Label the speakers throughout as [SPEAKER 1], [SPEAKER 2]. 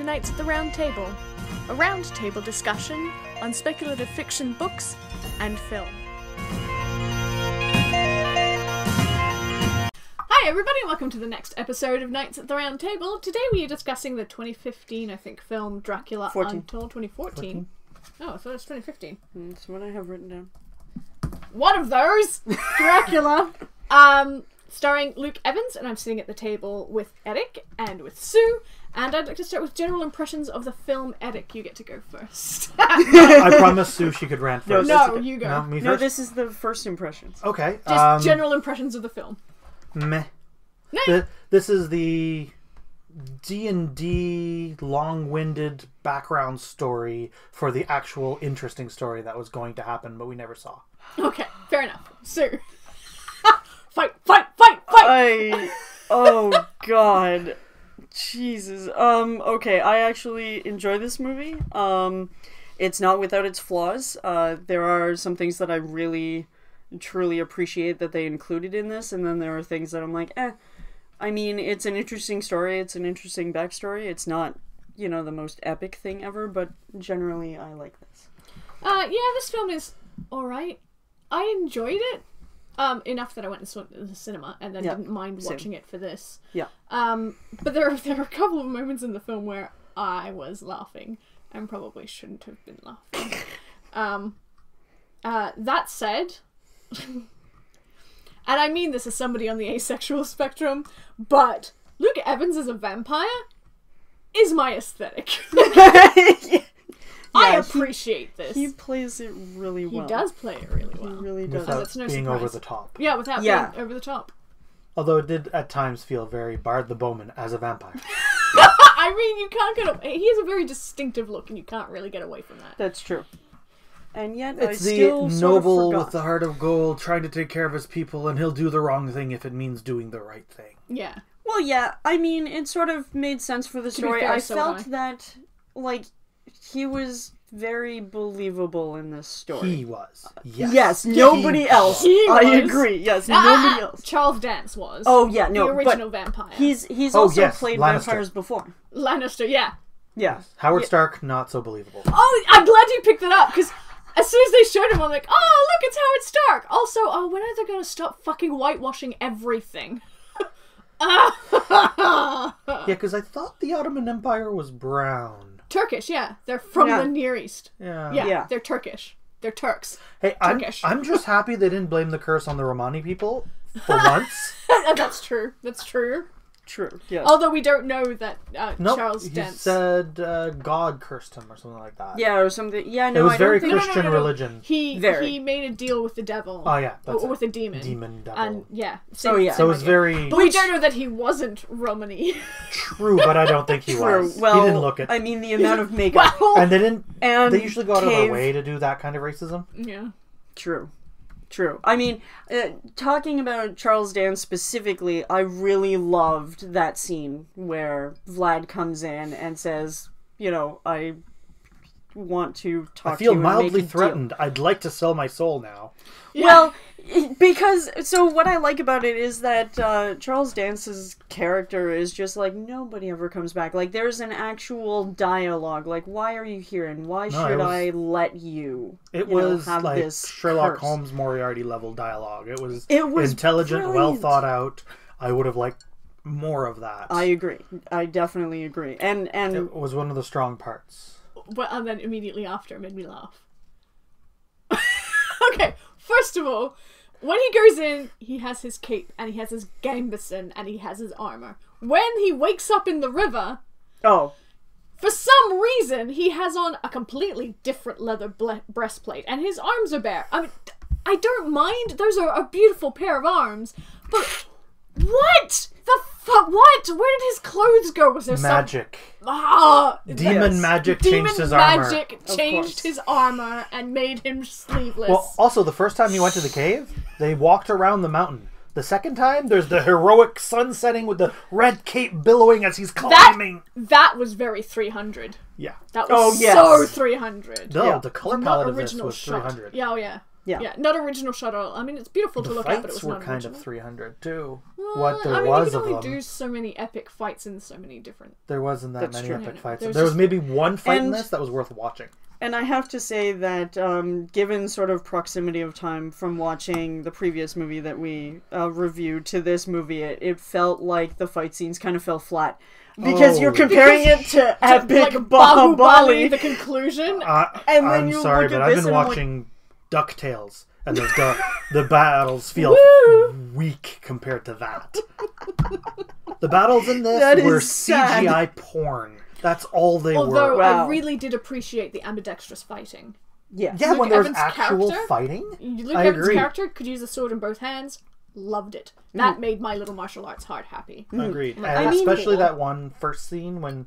[SPEAKER 1] Knights at the Round Table, a round-table discussion on speculative fiction books and film. Hi everybody, welcome to the next episode of Knights at the Round Table. Today we are discussing the 2015, I think, film Dracula Untold. 2014. Oh, I thought it was 2015.
[SPEAKER 2] That's what I have written down.
[SPEAKER 1] One of those! Dracula! Starring Luke Evans, and I'm sitting at the table with Éric and with Sue, and I'd like to start with general impressions of the film. Éric, you get to go first.
[SPEAKER 3] I promised Sue she could rant first.
[SPEAKER 1] No, you go.
[SPEAKER 3] No, me first?
[SPEAKER 2] No, this is the first impressions.
[SPEAKER 3] Okay.
[SPEAKER 1] Just general impressions of the film.
[SPEAKER 3] Meh.
[SPEAKER 1] Meh.
[SPEAKER 3] This is the D&D long-winded background story for the actual interesting story that was going to happen, but we never saw.
[SPEAKER 1] Okay, fair enough. Sue. Fight, fight, fight, fight!
[SPEAKER 2] Oh god. Jesus. Okay, I actually enjoy this movie. It's not without its flaws. There are some things that I really, truly appreciate that they included in this, and then there are things that I'm like, eh. I mean, it's an interesting story, it's an interesting backstory. It's not, you know, the most epic thing ever, but generally I like this.
[SPEAKER 1] Yeah, this film is alright. I enjoyed it. Enough that I went and saw it in the cinema and then didn't mind watching it for this.
[SPEAKER 2] Yeah.
[SPEAKER 1] But there are a couple of moments in the film where I was laughing and probably shouldn't have been laughing. That said, and I mean this as somebody on the asexual spectrum, but Luke Evans as a vampire is my aesthetic. I appreciate this.
[SPEAKER 2] He plays it really well.
[SPEAKER 1] He does play it really well.
[SPEAKER 2] He really does.
[SPEAKER 3] Without
[SPEAKER 1] That's no
[SPEAKER 3] being
[SPEAKER 1] surprise.
[SPEAKER 3] over the top.
[SPEAKER 1] Yeah, without being over the top.
[SPEAKER 3] Although it did at times feel very Bard the Bowman as a vampire.
[SPEAKER 1] I mean, you can't get away. He has a very distinctive look, and you can't really get away from that.
[SPEAKER 2] That's true. And yet,
[SPEAKER 3] It's
[SPEAKER 2] I still
[SPEAKER 3] the
[SPEAKER 2] sort of
[SPEAKER 3] noble
[SPEAKER 2] forgot.
[SPEAKER 3] with the heart of gold trying to take care of his people, and he'll do the wrong thing if it means doing the right thing.
[SPEAKER 1] Yeah.
[SPEAKER 2] Well, yeah, I mean, it sort of made sense for the story.
[SPEAKER 1] fair,
[SPEAKER 2] I
[SPEAKER 1] so
[SPEAKER 2] felt
[SPEAKER 1] did
[SPEAKER 2] that, like, he was very believable in this story.
[SPEAKER 3] He was. Yes.
[SPEAKER 2] Yes, nobody else.
[SPEAKER 1] He
[SPEAKER 2] I
[SPEAKER 1] was.
[SPEAKER 2] agree. Yes, nobody else.
[SPEAKER 1] Charles Dance was.
[SPEAKER 2] Oh yeah, no,
[SPEAKER 1] the original
[SPEAKER 2] but
[SPEAKER 1] vampire.
[SPEAKER 2] he's
[SPEAKER 3] Oh,
[SPEAKER 2] also
[SPEAKER 3] yes,
[SPEAKER 2] played
[SPEAKER 3] Lannister.
[SPEAKER 2] vampires before.
[SPEAKER 1] Lannister, yeah.
[SPEAKER 2] Yeah.
[SPEAKER 3] Howard Stark, not so believable.
[SPEAKER 1] Oh, I'm glad you picked that up, because as soon as they showed him, I'm like, oh, look, it's Howard Stark. Also, when are they going to stop fucking whitewashing everything?
[SPEAKER 3] Yeah, because I thought the Ottoman Empire was brown.
[SPEAKER 1] Turkish, yeah. They're from
[SPEAKER 2] Yeah.
[SPEAKER 1] the Near East.
[SPEAKER 3] Yeah.
[SPEAKER 1] Yeah, they're Turkish. They're Turks.
[SPEAKER 3] Hey,
[SPEAKER 1] Turkish.
[SPEAKER 3] I'm just happy they didn't blame the curse on the Romani people for once.
[SPEAKER 1] That's true. That's true.
[SPEAKER 2] True. Yes.
[SPEAKER 1] Although we don't know that
[SPEAKER 3] Nope,
[SPEAKER 1] Charles
[SPEAKER 3] he
[SPEAKER 1] Dance...
[SPEAKER 3] said God cursed him or something like that.
[SPEAKER 2] Yeah, or something. Yeah, no,
[SPEAKER 3] It was
[SPEAKER 2] I
[SPEAKER 3] very
[SPEAKER 2] don't think.
[SPEAKER 3] Christian religion.
[SPEAKER 1] He made a deal with the devil.
[SPEAKER 3] Oh yeah, that's
[SPEAKER 1] Or
[SPEAKER 3] it.
[SPEAKER 1] with a demon.
[SPEAKER 3] Demon devil.
[SPEAKER 1] And yeah.
[SPEAKER 2] Oh, yeah.
[SPEAKER 3] So it was very
[SPEAKER 1] But we don't know that he wasn't Romani.
[SPEAKER 3] true, but I don't think he
[SPEAKER 2] True.
[SPEAKER 3] was.
[SPEAKER 2] Well,
[SPEAKER 3] he didn't look it.
[SPEAKER 2] I mean, the amount of makeup.
[SPEAKER 1] Well,
[SPEAKER 3] And they didn't.
[SPEAKER 2] And
[SPEAKER 3] They usually go out of their
[SPEAKER 2] cave.
[SPEAKER 3] way to do that kind of racism.
[SPEAKER 1] yeah.
[SPEAKER 2] True. True. I mean, talking about Charles Dance specifically, I really loved that scene where Vlad comes in and says, you know, I want to talk
[SPEAKER 3] I feel
[SPEAKER 2] to you and make
[SPEAKER 3] mildly
[SPEAKER 2] a deal.
[SPEAKER 3] threatened. I'd like to sell my soul now.
[SPEAKER 1] Yeah.
[SPEAKER 2] Well, because, so what I like about it is that Charles Dance's character is just like, nobody ever comes back. Like, there's an actual dialogue. Like, why are you here and why should I let you,
[SPEAKER 3] It
[SPEAKER 2] you know,
[SPEAKER 3] was
[SPEAKER 2] have
[SPEAKER 3] like
[SPEAKER 2] this
[SPEAKER 3] Sherlock
[SPEAKER 2] curse?
[SPEAKER 3] Holmes Moriarty level dialogue. It was intelligent,
[SPEAKER 2] brilliant.
[SPEAKER 3] well thought out. I would have liked more of that.
[SPEAKER 2] I agree. I definitely agree. And
[SPEAKER 3] It was one of the strong parts.
[SPEAKER 1] But, and then immediately after it made me laugh. Okay, first of all, when he goes in, he has his cape, and he has his gambeson, and he has his armor. When he wakes up in the river,
[SPEAKER 2] oh,
[SPEAKER 1] for some reason, he has on a completely different leather breastplate, and his arms are bare. I mean, I don't mind. Those are a beautiful pair of arms, but what? The fuck? What? Where did his clothes go? Was there
[SPEAKER 3] Magic.
[SPEAKER 1] Demon
[SPEAKER 3] magic changed his armor.
[SPEAKER 1] magic changed his armor and made him sleeveless.
[SPEAKER 3] Well, also, the first time he went to the cave, they walked around the mountain. The second time, there's the heroic sun setting with the red cape billowing as he's climbing.
[SPEAKER 1] That was very 300.
[SPEAKER 3] Yeah.
[SPEAKER 1] That was so 300.
[SPEAKER 3] No, the color palette
[SPEAKER 1] Not
[SPEAKER 3] of this
[SPEAKER 1] original
[SPEAKER 3] was
[SPEAKER 1] shot.
[SPEAKER 3] 300.
[SPEAKER 1] Yeah, oh yeah. Yeah, not original shot at all. I mean, it's beautiful to
[SPEAKER 3] The
[SPEAKER 1] look at, but it
[SPEAKER 3] fights
[SPEAKER 1] was
[SPEAKER 3] were
[SPEAKER 1] not
[SPEAKER 3] kind
[SPEAKER 1] original.
[SPEAKER 3] of 300 too.
[SPEAKER 1] Well,
[SPEAKER 3] What there
[SPEAKER 1] I mean,
[SPEAKER 3] was
[SPEAKER 1] you
[SPEAKER 3] of
[SPEAKER 1] can only
[SPEAKER 3] them.
[SPEAKER 1] do so many epic fights in so many different...
[SPEAKER 3] There wasn't that
[SPEAKER 2] That's
[SPEAKER 3] many
[SPEAKER 2] true.
[SPEAKER 3] epic
[SPEAKER 1] No,
[SPEAKER 3] fights.
[SPEAKER 1] there was
[SPEAKER 3] There was
[SPEAKER 1] just-
[SPEAKER 3] maybe one fight in
[SPEAKER 2] And-
[SPEAKER 3] this that was worth watching.
[SPEAKER 2] And I have to say that, given sort of proximity of time from watching the previous movie that we reviewed to this movie, it felt like the fight scenes kind of fell flat. Because you're comparing it to epic
[SPEAKER 1] like
[SPEAKER 2] Bahubali.
[SPEAKER 1] the conclusion.
[SPEAKER 2] And then
[SPEAKER 3] I'm
[SPEAKER 2] you
[SPEAKER 3] sorry,
[SPEAKER 2] look at
[SPEAKER 3] but I've
[SPEAKER 2] this
[SPEAKER 3] been
[SPEAKER 2] and I'm
[SPEAKER 3] watching DuckTales, and the battles feel weak compared to that. The battles in this
[SPEAKER 2] That
[SPEAKER 3] were
[SPEAKER 2] is sad.
[SPEAKER 3] CGI porn. That's all they
[SPEAKER 1] Although
[SPEAKER 3] were.
[SPEAKER 2] Wow.
[SPEAKER 1] I really did appreciate the ambidextrous fighting.
[SPEAKER 2] Yes.
[SPEAKER 3] Yeah,
[SPEAKER 1] Luke
[SPEAKER 3] when there was
[SPEAKER 1] Evans'
[SPEAKER 3] actual
[SPEAKER 1] character?
[SPEAKER 3] fighting.
[SPEAKER 1] Luke
[SPEAKER 3] I
[SPEAKER 1] Evans'
[SPEAKER 3] agree.
[SPEAKER 1] character could use a sword in both hands. Loved it. That made my little martial arts heart happy.
[SPEAKER 3] Agreed.
[SPEAKER 1] I
[SPEAKER 3] And
[SPEAKER 1] mean-
[SPEAKER 3] especially that one first scene when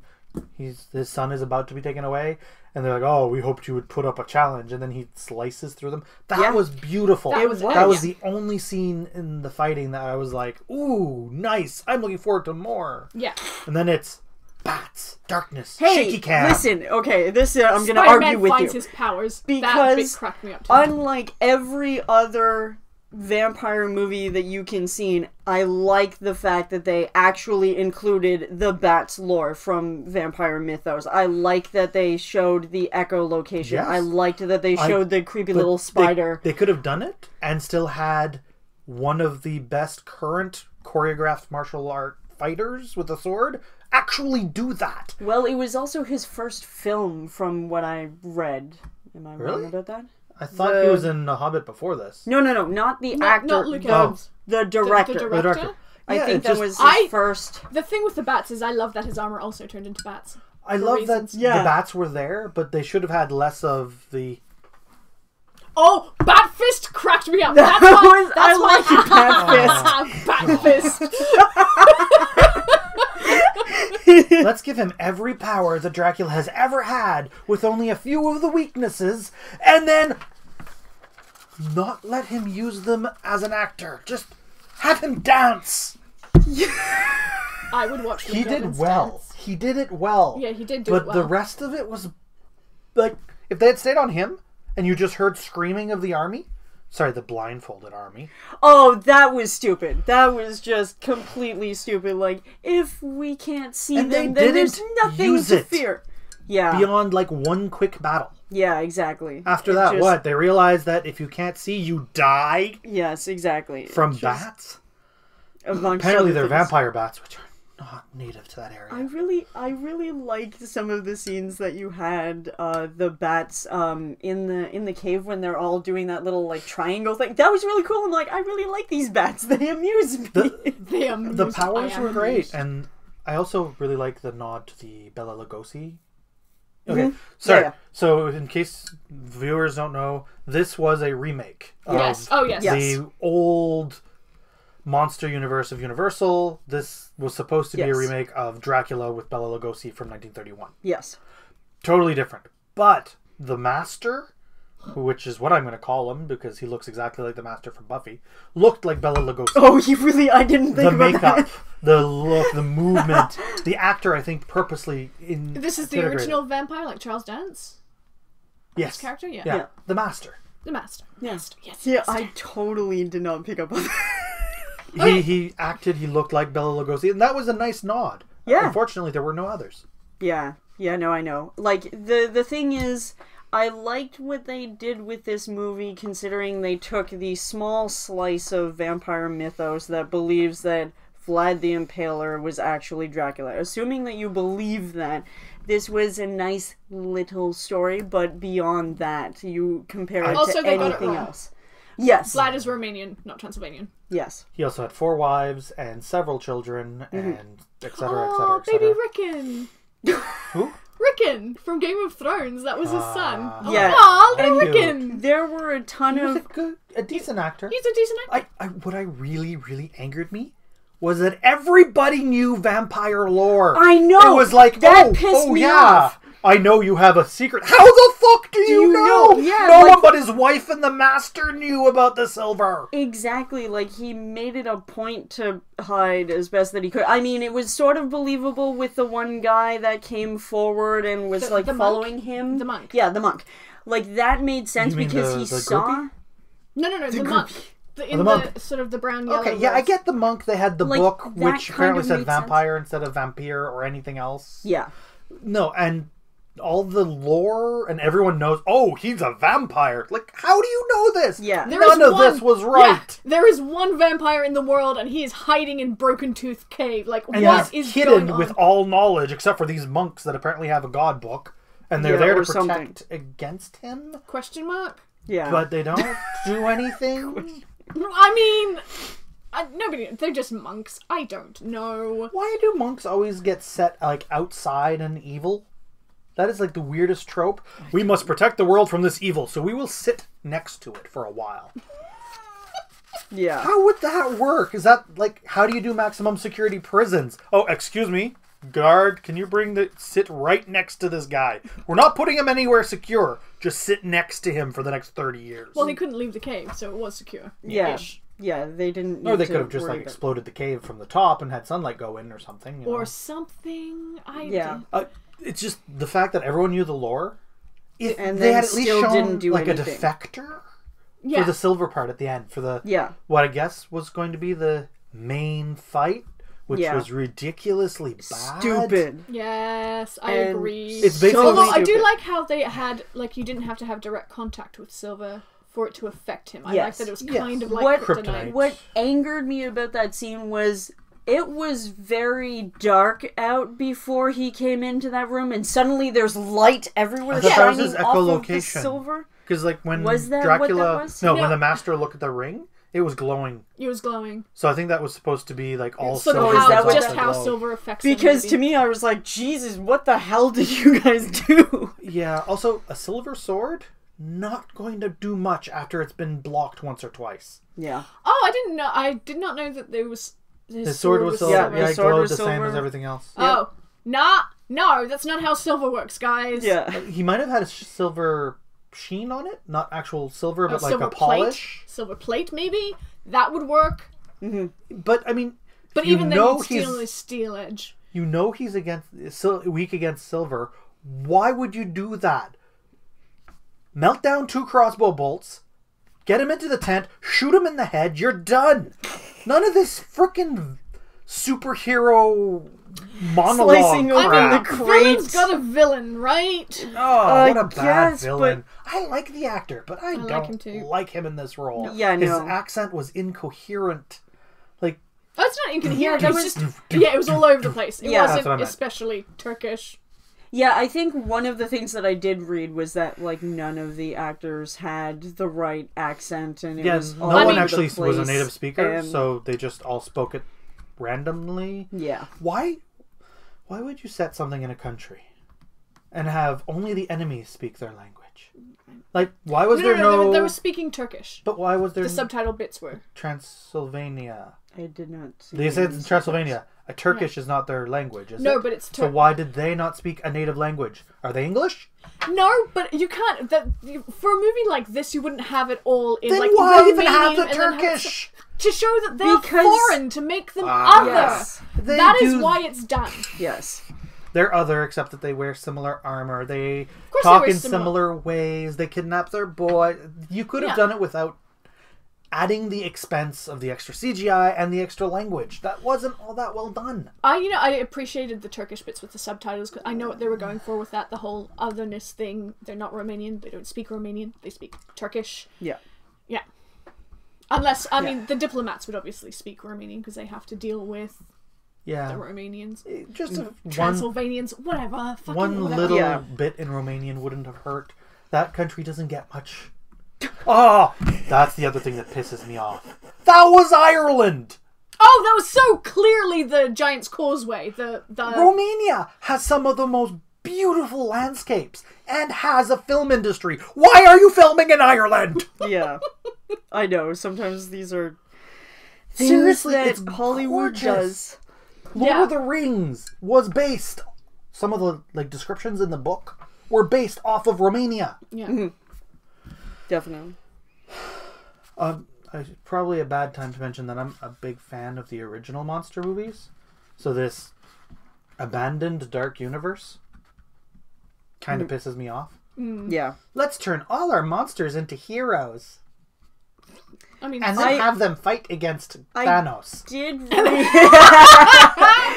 [SPEAKER 3] his son is about to be taken away, and they're like, "Oh, we hoped you would put up a challenge," and then he slices through them. That
[SPEAKER 2] Yeah.
[SPEAKER 3] was beautiful.
[SPEAKER 1] That was
[SPEAKER 3] That was
[SPEAKER 1] epic.
[SPEAKER 3] the only scene in the fighting that I was like, "Ooh, nice! I'm looking forward to more."
[SPEAKER 1] Yeah.
[SPEAKER 3] And then it's bats, darkness,
[SPEAKER 2] Hey,
[SPEAKER 3] shaky cam.
[SPEAKER 2] listen, okay, this I'm going to
[SPEAKER 1] Spider-Man
[SPEAKER 2] argue with
[SPEAKER 1] finds
[SPEAKER 2] you.
[SPEAKER 1] his powers. That
[SPEAKER 2] Because
[SPEAKER 1] bit cracked me up too.
[SPEAKER 2] Unlike every other vampire movie that you can see, I like the fact that they actually included the bats lore from vampire mythos. I like that they showed the echolocation.
[SPEAKER 3] Yes.
[SPEAKER 2] I liked that they showed the creepy little spider.
[SPEAKER 3] They could have done it and still had one of the best current choreographed martial art fighters with a sword actually do that.
[SPEAKER 2] Well, it was also his first film from what I read. Am I
[SPEAKER 3] Really?
[SPEAKER 2] wrong about that?
[SPEAKER 3] I thought he was in The Hobbit before this.
[SPEAKER 2] No, not the actor.
[SPEAKER 1] Not Luke
[SPEAKER 2] the,
[SPEAKER 1] Evans.
[SPEAKER 2] the director.
[SPEAKER 1] The
[SPEAKER 3] The
[SPEAKER 1] director?
[SPEAKER 3] director.
[SPEAKER 2] I
[SPEAKER 3] Yeah,
[SPEAKER 2] think
[SPEAKER 3] it's
[SPEAKER 2] that
[SPEAKER 3] just-
[SPEAKER 2] was his
[SPEAKER 1] I-
[SPEAKER 2] first.
[SPEAKER 1] The thing with the bats is I love that his armor also turned into bats.
[SPEAKER 3] I
[SPEAKER 1] For
[SPEAKER 3] love
[SPEAKER 1] reasons.
[SPEAKER 3] that
[SPEAKER 2] Yeah.
[SPEAKER 3] the bats were there, but they should have had less of the...
[SPEAKER 1] Oh, Bat Fist cracked me up.
[SPEAKER 2] That
[SPEAKER 1] That's my,
[SPEAKER 2] was- I like
[SPEAKER 1] Bat Fist. Bat Fist.
[SPEAKER 3] Let's give him every power that Dracula has ever had with only a few of the weaknesses, and then not let him use them as an actor. Just have him dance.
[SPEAKER 1] I would watch Luke
[SPEAKER 3] He did
[SPEAKER 1] Evans
[SPEAKER 3] well.
[SPEAKER 1] dance.
[SPEAKER 3] He did it well.
[SPEAKER 1] Yeah, he did do
[SPEAKER 3] But
[SPEAKER 1] it well.
[SPEAKER 3] the rest of it was like, if they had stayed on him and you just heard screaming of the army, sorry, the blindfolded army.
[SPEAKER 2] Oh, that was stupid. That was just completely stupid. Like, if we can't see
[SPEAKER 3] And
[SPEAKER 2] them,
[SPEAKER 3] they
[SPEAKER 2] then there's
[SPEAKER 3] didn't
[SPEAKER 2] nothing
[SPEAKER 3] use
[SPEAKER 2] to
[SPEAKER 3] it.
[SPEAKER 2] fear. Yeah.
[SPEAKER 3] Beyond like one quick battle.
[SPEAKER 2] Yeah, exactly.
[SPEAKER 3] After
[SPEAKER 2] It
[SPEAKER 3] that,
[SPEAKER 2] just-
[SPEAKER 3] what? They realized that if you can't see, you die
[SPEAKER 2] Yes, exactly.
[SPEAKER 3] from
[SPEAKER 2] Just
[SPEAKER 3] bats?
[SPEAKER 2] amongst
[SPEAKER 3] Apparently
[SPEAKER 2] other
[SPEAKER 3] they're
[SPEAKER 2] things.
[SPEAKER 3] vampire bats, which are not native to that area.
[SPEAKER 2] I really liked some of the scenes that you had the bats in the cave when they're all doing that little like triangle thing. That was really cool. I'm like, I really like these bats. They amuse me.
[SPEAKER 3] The powers were great,
[SPEAKER 1] amused.
[SPEAKER 3] and I also really like the nod to the Bela Lugosi. Okay, sorry.
[SPEAKER 2] Mm-hmm. Yeah.
[SPEAKER 3] So in case viewers don't know, this was a remake of
[SPEAKER 1] Yes. Oh, yes.
[SPEAKER 3] the old monster universe of Universal. This was supposed to be a
[SPEAKER 2] Yes.
[SPEAKER 3] remake of Dracula with Bela Lugosi from 1931.
[SPEAKER 2] Yes.
[SPEAKER 3] Totally different. But the Master, which is what I'm going to call him because he looks exactly like the Master from Buffy, looked like Bela Lugosi.
[SPEAKER 2] Oh, you really? I didn't think
[SPEAKER 3] The
[SPEAKER 2] about
[SPEAKER 3] makeup,
[SPEAKER 2] that.
[SPEAKER 3] the look, the movement, the actor, I think, purposely in.
[SPEAKER 1] This is the
[SPEAKER 3] integrated.
[SPEAKER 1] original vampire, like Charles Dance?
[SPEAKER 3] Yes.
[SPEAKER 1] His character? Yeah.
[SPEAKER 3] Yeah. The Master.
[SPEAKER 1] The Master.
[SPEAKER 2] Yeah.
[SPEAKER 1] Master. Yes.
[SPEAKER 2] Yeah,
[SPEAKER 1] Master.
[SPEAKER 2] I totally did not pick up on that.
[SPEAKER 3] He acted. He looked like Bela Lugosi, and that was a nice nod.
[SPEAKER 2] Yeah.
[SPEAKER 3] Unfortunately, there were no others.
[SPEAKER 2] Yeah, no, I know. Like, the thing is, I liked what they did with this movie, considering they took the small slice of vampire mythos that believes that Vlad the Impaler was actually Dracula. Assuming that you believe that, this was a nice little story, but beyond that, you compare it
[SPEAKER 1] Also,
[SPEAKER 2] to
[SPEAKER 1] they got it
[SPEAKER 2] anything
[SPEAKER 1] wrong.
[SPEAKER 2] else. Yes.
[SPEAKER 1] Vlad is Romanian, not Transylvanian.
[SPEAKER 2] Yes.
[SPEAKER 3] He also had 4 wives and several children, and et cetera, et cetera,
[SPEAKER 1] Oh,
[SPEAKER 3] et cetera.
[SPEAKER 1] baby Rickon.
[SPEAKER 3] Who?
[SPEAKER 1] Rickon from Game of Thrones. That was his son. Oh,
[SPEAKER 2] Yeah.
[SPEAKER 1] Aw, little
[SPEAKER 3] Cute.
[SPEAKER 1] Rickon.
[SPEAKER 2] There were a ton
[SPEAKER 3] He was
[SPEAKER 2] of...
[SPEAKER 3] a decent actor.
[SPEAKER 1] He's a decent actor.
[SPEAKER 3] What I really, really angered me was that everybody knew vampire lore.
[SPEAKER 2] I know!
[SPEAKER 3] It was like,
[SPEAKER 2] That
[SPEAKER 3] oh,
[SPEAKER 2] pissed me
[SPEAKER 3] yeah.
[SPEAKER 2] off.
[SPEAKER 3] I know you have a secret. How the fuck do you know?
[SPEAKER 2] Yeah,
[SPEAKER 3] no
[SPEAKER 2] like-
[SPEAKER 3] one but his wife and the master knew about the silver.
[SPEAKER 2] Exactly, like, he made it a point to hide as best that he could. I mean, it was sort of believable with the one guy that came forward and was,
[SPEAKER 1] The
[SPEAKER 2] following
[SPEAKER 1] monk?
[SPEAKER 2] him.
[SPEAKER 1] The monk.
[SPEAKER 2] Yeah, the monk. Like, that made sense
[SPEAKER 3] You mean
[SPEAKER 2] because he
[SPEAKER 3] the
[SPEAKER 2] saw...
[SPEAKER 3] groupie?
[SPEAKER 1] No, the monk. In
[SPEAKER 3] the monk.
[SPEAKER 1] sort of the brown yellow.
[SPEAKER 3] Okay, yeah, I get the monk. They had the
[SPEAKER 2] Like,
[SPEAKER 3] book,
[SPEAKER 2] that
[SPEAKER 3] which
[SPEAKER 2] kind
[SPEAKER 3] apparently
[SPEAKER 2] of
[SPEAKER 3] said
[SPEAKER 2] made sense.
[SPEAKER 3] vampire instead of vampire or anything else.
[SPEAKER 2] Yeah.
[SPEAKER 3] No, and all the lore and everyone knows, oh, he's a vampire. Like, how do you know this?
[SPEAKER 2] Yeah.
[SPEAKER 3] None of this was right.
[SPEAKER 1] Yeah, there is one vampire in the world, and he is hiding in Broken Tooth Cave. Like,
[SPEAKER 3] And
[SPEAKER 1] what
[SPEAKER 3] he's
[SPEAKER 1] is
[SPEAKER 3] hidden
[SPEAKER 1] going on?
[SPEAKER 3] with all knowledge, except for these monks that apparently have a god book, and they're there to
[SPEAKER 2] or
[SPEAKER 3] protect
[SPEAKER 2] something.
[SPEAKER 3] against him.
[SPEAKER 1] Question mark?
[SPEAKER 2] Yeah.
[SPEAKER 3] But they don't do anything.
[SPEAKER 1] I mean, nobody. They're just monks. I don't know.
[SPEAKER 3] Why do monks always get set like outside and evil? That is like the weirdest trope. We must protect the world from this evil, so we will sit next to it for a while.
[SPEAKER 2] Yeah.
[SPEAKER 3] How would that work? Is that like, how do you do maximum security prisons? Oh, excuse me, guard, can you sit right next to this guy? We're not putting him anywhere secure. Just sit next to him for the next 30 years.
[SPEAKER 1] Well, he couldn't leave the cave, so it was secure.
[SPEAKER 2] Yeah.
[SPEAKER 1] Ish.
[SPEAKER 2] Yeah, they didn't
[SPEAKER 3] Or
[SPEAKER 2] need
[SPEAKER 3] they
[SPEAKER 2] to
[SPEAKER 3] could have just
[SPEAKER 2] worry
[SPEAKER 3] like
[SPEAKER 2] about-
[SPEAKER 3] exploded the cave from the top and had sunlight go in or something. You
[SPEAKER 1] Or
[SPEAKER 3] know?
[SPEAKER 1] something.
[SPEAKER 2] Yeah.
[SPEAKER 3] It's just the fact that everyone knew the lore. If
[SPEAKER 2] And
[SPEAKER 3] they
[SPEAKER 2] then
[SPEAKER 3] had at least
[SPEAKER 2] still
[SPEAKER 3] shown
[SPEAKER 2] didn't do
[SPEAKER 3] like
[SPEAKER 2] anything.
[SPEAKER 3] a defector
[SPEAKER 1] Yeah.
[SPEAKER 3] for the silver part at the end, for the
[SPEAKER 2] Yeah.
[SPEAKER 3] what I guess was going to be the main fight, which
[SPEAKER 2] Yeah.
[SPEAKER 3] was ridiculously bad.
[SPEAKER 2] Stupid.
[SPEAKER 1] Yes, I
[SPEAKER 2] And
[SPEAKER 1] agree.
[SPEAKER 3] It's basically-
[SPEAKER 1] Although I do
[SPEAKER 2] stupid.
[SPEAKER 1] like how they had, like, you didn't have to have direct contact with Silver for it to affect him. I like
[SPEAKER 2] Yes.
[SPEAKER 1] that it was
[SPEAKER 3] Yes.
[SPEAKER 1] kind of like
[SPEAKER 2] What-
[SPEAKER 1] kryptonite.
[SPEAKER 2] What angered me about that scene was it was very dark out before he came into that room, and suddenly there's light everywhere
[SPEAKER 3] I thought that was
[SPEAKER 2] shining
[SPEAKER 3] his
[SPEAKER 2] off of the
[SPEAKER 3] echolocation.
[SPEAKER 2] silver.
[SPEAKER 3] Because like when
[SPEAKER 2] Was that what
[SPEAKER 3] Dracula,
[SPEAKER 2] that was?
[SPEAKER 3] no,
[SPEAKER 1] No.
[SPEAKER 3] when the master looked at the ring, it was glowing.
[SPEAKER 1] It was glowing.
[SPEAKER 3] So I think that was supposed to be like all
[SPEAKER 1] Sort
[SPEAKER 3] silver.
[SPEAKER 1] of
[SPEAKER 2] is that
[SPEAKER 1] how,
[SPEAKER 2] what
[SPEAKER 1] just
[SPEAKER 2] that
[SPEAKER 1] how
[SPEAKER 3] glowed.
[SPEAKER 1] Silver affects him,
[SPEAKER 2] Because
[SPEAKER 1] maybe.
[SPEAKER 2] to me, I was like, Jesus, what the hell did you guys do?
[SPEAKER 3] Yeah. Also, a silver sword not going to do much after it's been blocked once or twice.
[SPEAKER 2] Yeah.
[SPEAKER 1] Oh, I didn't know. I did not know that there was.
[SPEAKER 3] His sword was silver.
[SPEAKER 2] Yeah,
[SPEAKER 3] Yeah,
[SPEAKER 2] his
[SPEAKER 3] it
[SPEAKER 2] sword
[SPEAKER 3] glowed
[SPEAKER 2] was
[SPEAKER 3] the same
[SPEAKER 2] silver.
[SPEAKER 3] as everything else.
[SPEAKER 1] Oh, no, that's not how silver works, guys.
[SPEAKER 2] Yeah.
[SPEAKER 3] He might have had a silver sheen on it, not actual silver, but like
[SPEAKER 1] silver
[SPEAKER 3] a polish.
[SPEAKER 1] plate, silver plate, maybe that would work.
[SPEAKER 3] But I mean,
[SPEAKER 1] But
[SPEAKER 3] you
[SPEAKER 1] even then,
[SPEAKER 3] know
[SPEAKER 1] you'd steal
[SPEAKER 3] he's
[SPEAKER 1] his steel edge.
[SPEAKER 3] you know he's weak against silver. Why would you do that? Melt down 2 crossbow bolts, get him into the tent, shoot him in the head. You're done. None of this freaking superhero monologue.
[SPEAKER 2] Slicing open
[SPEAKER 3] crap.
[SPEAKER 2] the
[SPEAKER 1] Villain's
[SPEAKER 2] crates.
[SPEAKER 1] got a villain, right?
[SPEAKER 3] Oh, what a bad
[SPEAKER 2] guess,
[SPEAKER 3] villain. I like the actor, but I
[SPEAKER 1] like
[SPEAKER 3] don't
[SPEAKER 1] him too.
[SPEAKER 3] like him in this role.
[SPEAKER 2] Yeah,
[SPEAKER 3] His
[SPEAKER 2] no.
[SPEAKER 3] accent was incoherent. Like,
[SPEAKER 1] Oh, it's not incoherent. It was just
[SPEAKER 3] do-
[SPEAKER 1] yeah, it was all over the place. It
[SPEAKER 2] Yeah.
[SPEAKER 3] That's what I
[SPEAKER 1] wasn't
[SPEAKER 3] meant.
[SPEAKER 1] especially Turkish.
[SPEAKER 2] Yeah, I think one of the things that I did read was that like none of the actors had the right accent, and it
[SPEAKER 3] yeah,
[SPEAKER 2] was
[SPEAKER 3] no
[SPEAKER 2] all
[SPEAKER 3] one
[SPEAKER 2] over the
[SPEAKER 3] actually was a
[SPEAKER 2] place,
[SPEAKER 3] native speaker,
[SPEAKER 2] and-
[SPEAKER 3] so they just all spoke it randomly.
[SPEAKER 2] yeah,
[SPEAKER 3] Why would you set something in a country and have only the enemies speak their language? Like, why was there no...
[SPEAKER 1] they were speaking Turkish.
[SPEAKER 3] But why was there
[SPEAKER 1] The subtitle bits were.
[SPEAKER 3] Transylvania?
[SPEAKER 2] I did not. See
[SPEAKER 3] They said
[SPEAKER 2] any
[SPEAKER 3] it's Transylvania. A Turkish is not their language, is
[SPEAKER 1] No,
[SPEAKER 3] it?
[SPEAKER 1] but it's
[SPEAKER 3] So why did they not speak a native language? Are they English?
[SPEAKER 1] No, but you can't. For a movie like this, you wouldn't have it all in
[SPEAKER 3] Then
[SPEAKER 1] like
[SPEAKER 3] why even have
[SPEAKER 1] Romanian
[SPEAKER 3] the
[SPEAKER 1] and then
[SPEAKER 3] Turkish?
[SPEAKER 1] to show that they're
[SPEAKER 2] Because-
[SPEAKER 1] foreign, to make them other.
[SPEAKER 2] Yes.
[SPEAKER 3] They
[SPEAKER 1] That is
[SPEAKER 3] do-
[SPEAKER 1] why it's done.
[SPEAKER 2] Yes.
[SPEAKER 3] They're other, except that they wear similar armor. They
[SPEAKER 1] course
[SPEAKER 3] talk
[SPEAKER 1] they wear
[SPEAKER 3] in similar ways. They kidnap their boy. You could have
[SPEAKER 1] Yeah.
[SPEAKER 3] done it without adding the expense of the extra CGI and the extra language. That wasn't all that well done.
[SPEAKER 1] I appreciated the Turkish bits with the subtitles because I know what they were going for with that, the whole otherness thing. They're not Romanian. They don't speak Romanian. They speak Turkish.
[SPEAKER 2] Yeah.
[SPEAKER 1] Yeah. Unless, I mean, the diplomats would obviously speak Romanian because they have to deal with the
[SPEAKER 3] Yeah.
[SPEAKER 1] Romanians.
[SPEAKER 3] Just one,
[SPEAKER 1] Transylvanians, whatever. Fucking
[SPEAKER 3] one
[SPEAKER 1] whatever.
[SPEAKER 3] little
[SPEAKER 2] Yeah.
[SPEAKER 3] bit in Romanian wouldn't have hurt. That country doesn't get much. Oh, that's the other thing that pisses me off. That was Ireland!
[SPEAKER 1] Oh, that was so clearly the Giant's Causeway. The
[SPEAKER 3] Romania has some of the most beautiful landscapes and has a film industry. Why are you filming in Ireland?
[SPEAKER 2] Yeah. I know. Sometimes these are things
[SPEAKER 3] Seriously,
[SPEAKER 2] that
[SPEAKER 3] it's
[SPEAKER 2] Hollywood
[SPEAKER 3] gorgeous.
[SPEAKER 2] does.
[SPEAKER 3] Lord
[SPEAKER 1] Yeah.
[SPEAKER 3] of the Rings was based some of the like descriptions in the book were based off of Romania.
[SPEAKER 1] Yeah.
[SPEAKER 2] Definitely.
[SPEAKER 3] Probably a bad time to mention that I'm a big fan of the original monster movies. So this abandoned dark universe kind of pisses me off.
[SPEAKER 2] Yeah.
[SPEAKER 3] Let's turn all our monsters into heroes.
[SPEAKER 1] I mean,
[SPEAKER 3] And then have them fight against Thanos.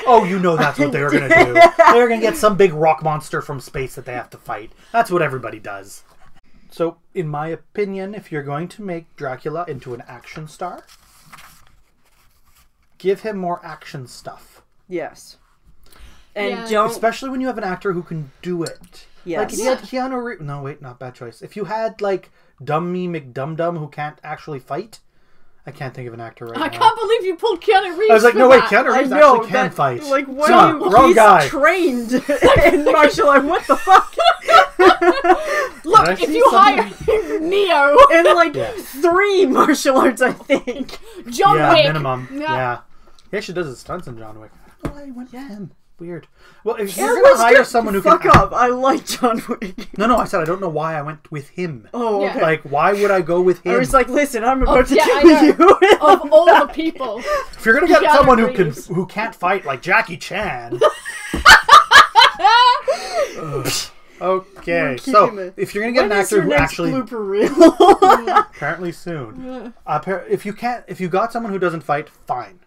[SPEAKER 3] Oh, you know that's what they were going to do. They were going to get some big rock monster from space that they have to fight. That's what everybody does. So, in my opinion, if you're going to make Dracula into an action star, give him more action stuff.
[SPEAKER 2] Yes. And
[SPEAKER 1] Yeah.
[SPEAKER 2] don't...
[SPEAKER 3] Especially when you have an actor who can do it.
[SPEAKER 2] Yes.
[SPEAKER 3] Like, if you had Keanu Reeves... No, wait, not bad choice. If you had, like, Dummy McDumdum who can't actually fight... I can't think of an actor right now.
[SPEAKER 1] I can't believe you pulled Keanu Reeves.
[SPEAKER 3] I was like,
[SPEAKER 1] for
[SPEAKER 3] no, wait,
[SPEAKER 1] that.
[SPEAKER 3] Keanu Reeves
[SPEAKER 2] I know,
[SPEAKER 3] actually can fight.
[SPEAKER 2] Like, what
[SPEAKER 3] Son,
[SPEAKER 2] do you...
[SPEAKER 3] wrong
[SPEAKER 2] He's
[SPEAKER 3] guy.
[SPEAKER 2] trained in martial art. What the fuck?
[SPEAKER 1] Look,
[SPEAKER 3] Did I
[SPEAKER 1] if
[SPEAKER 3] see
[SPEAKER 1] you
[SPEAKER 3] something?
[SPEAKER 1] hire Neo,
[SPEAKER 2] In like
[SPEAKER 3] Yeah.
[SPEAKER 2] 3 martial arts, I think.
[SPEAKER 1] John
[SPEAKER 3] Yeah,
[SPEAKER 1] Wick,
[SPEAKER 3] minimum.
[SPEAKER 1] Yeah.
[SPEAKER 3] Yeah. He actually does his stunts in John Wick. I don't know why he went with him. Weird. Well, if
[SPEAKER 2] Yeah,
[SPEAKER 3] you're going
[SPEAKER 2] let's
[SPEAKER 3] to hire
[SPEAKER 2] just
[SPEAKER 3] someone who
[SPEAKER 2] fuck
[SPEAKER 3] can...
[SPEAKER 2] up. I like John Wick.
[SPEAKER 3] No, I said I don't know why I went with him.
[SPEAKER 2] Oh,
[SPEAKER 1] Yeah.
[SPEAKER 2] okay.
[SPEAKER 3] Like, why would I go with him?
[SPEAKER 2] I was like, listen, I'm about to
[SPEAKER 1] yeah, I
[SPEAKER 2] kill
[SPEAKER 1] know.
[SPEAKER 2] you.
[SPEAKER 1] Of all the people,
[SPEAKER 3] if you're going to get
[SPEAKER 1] Keanu
[SPEAKER 3] someone
[SPEAKER 1] Reeves.
[SPEAKER 3] who can't fight, like Jackie Chan... Okay,
[SPEAKER 2] keeping
[SPEAKER 3] so
[SPEAKER 2] it.
[SPEAKER 3] if you're going to get
[SPEAKER 2] When
[SPEAKER 3] an
[SPEAKER 2] is
[SPEAKER 3] actor
[SPEAKER 2] your
[SPEAKER 3] who
[SPEAKER 2] next
[SPEAKER 3] actually...
[SPEAKER 2] blooper reel?
[SPEAKER 3] Apparently soon. If you got someone who doesn't fight, fine.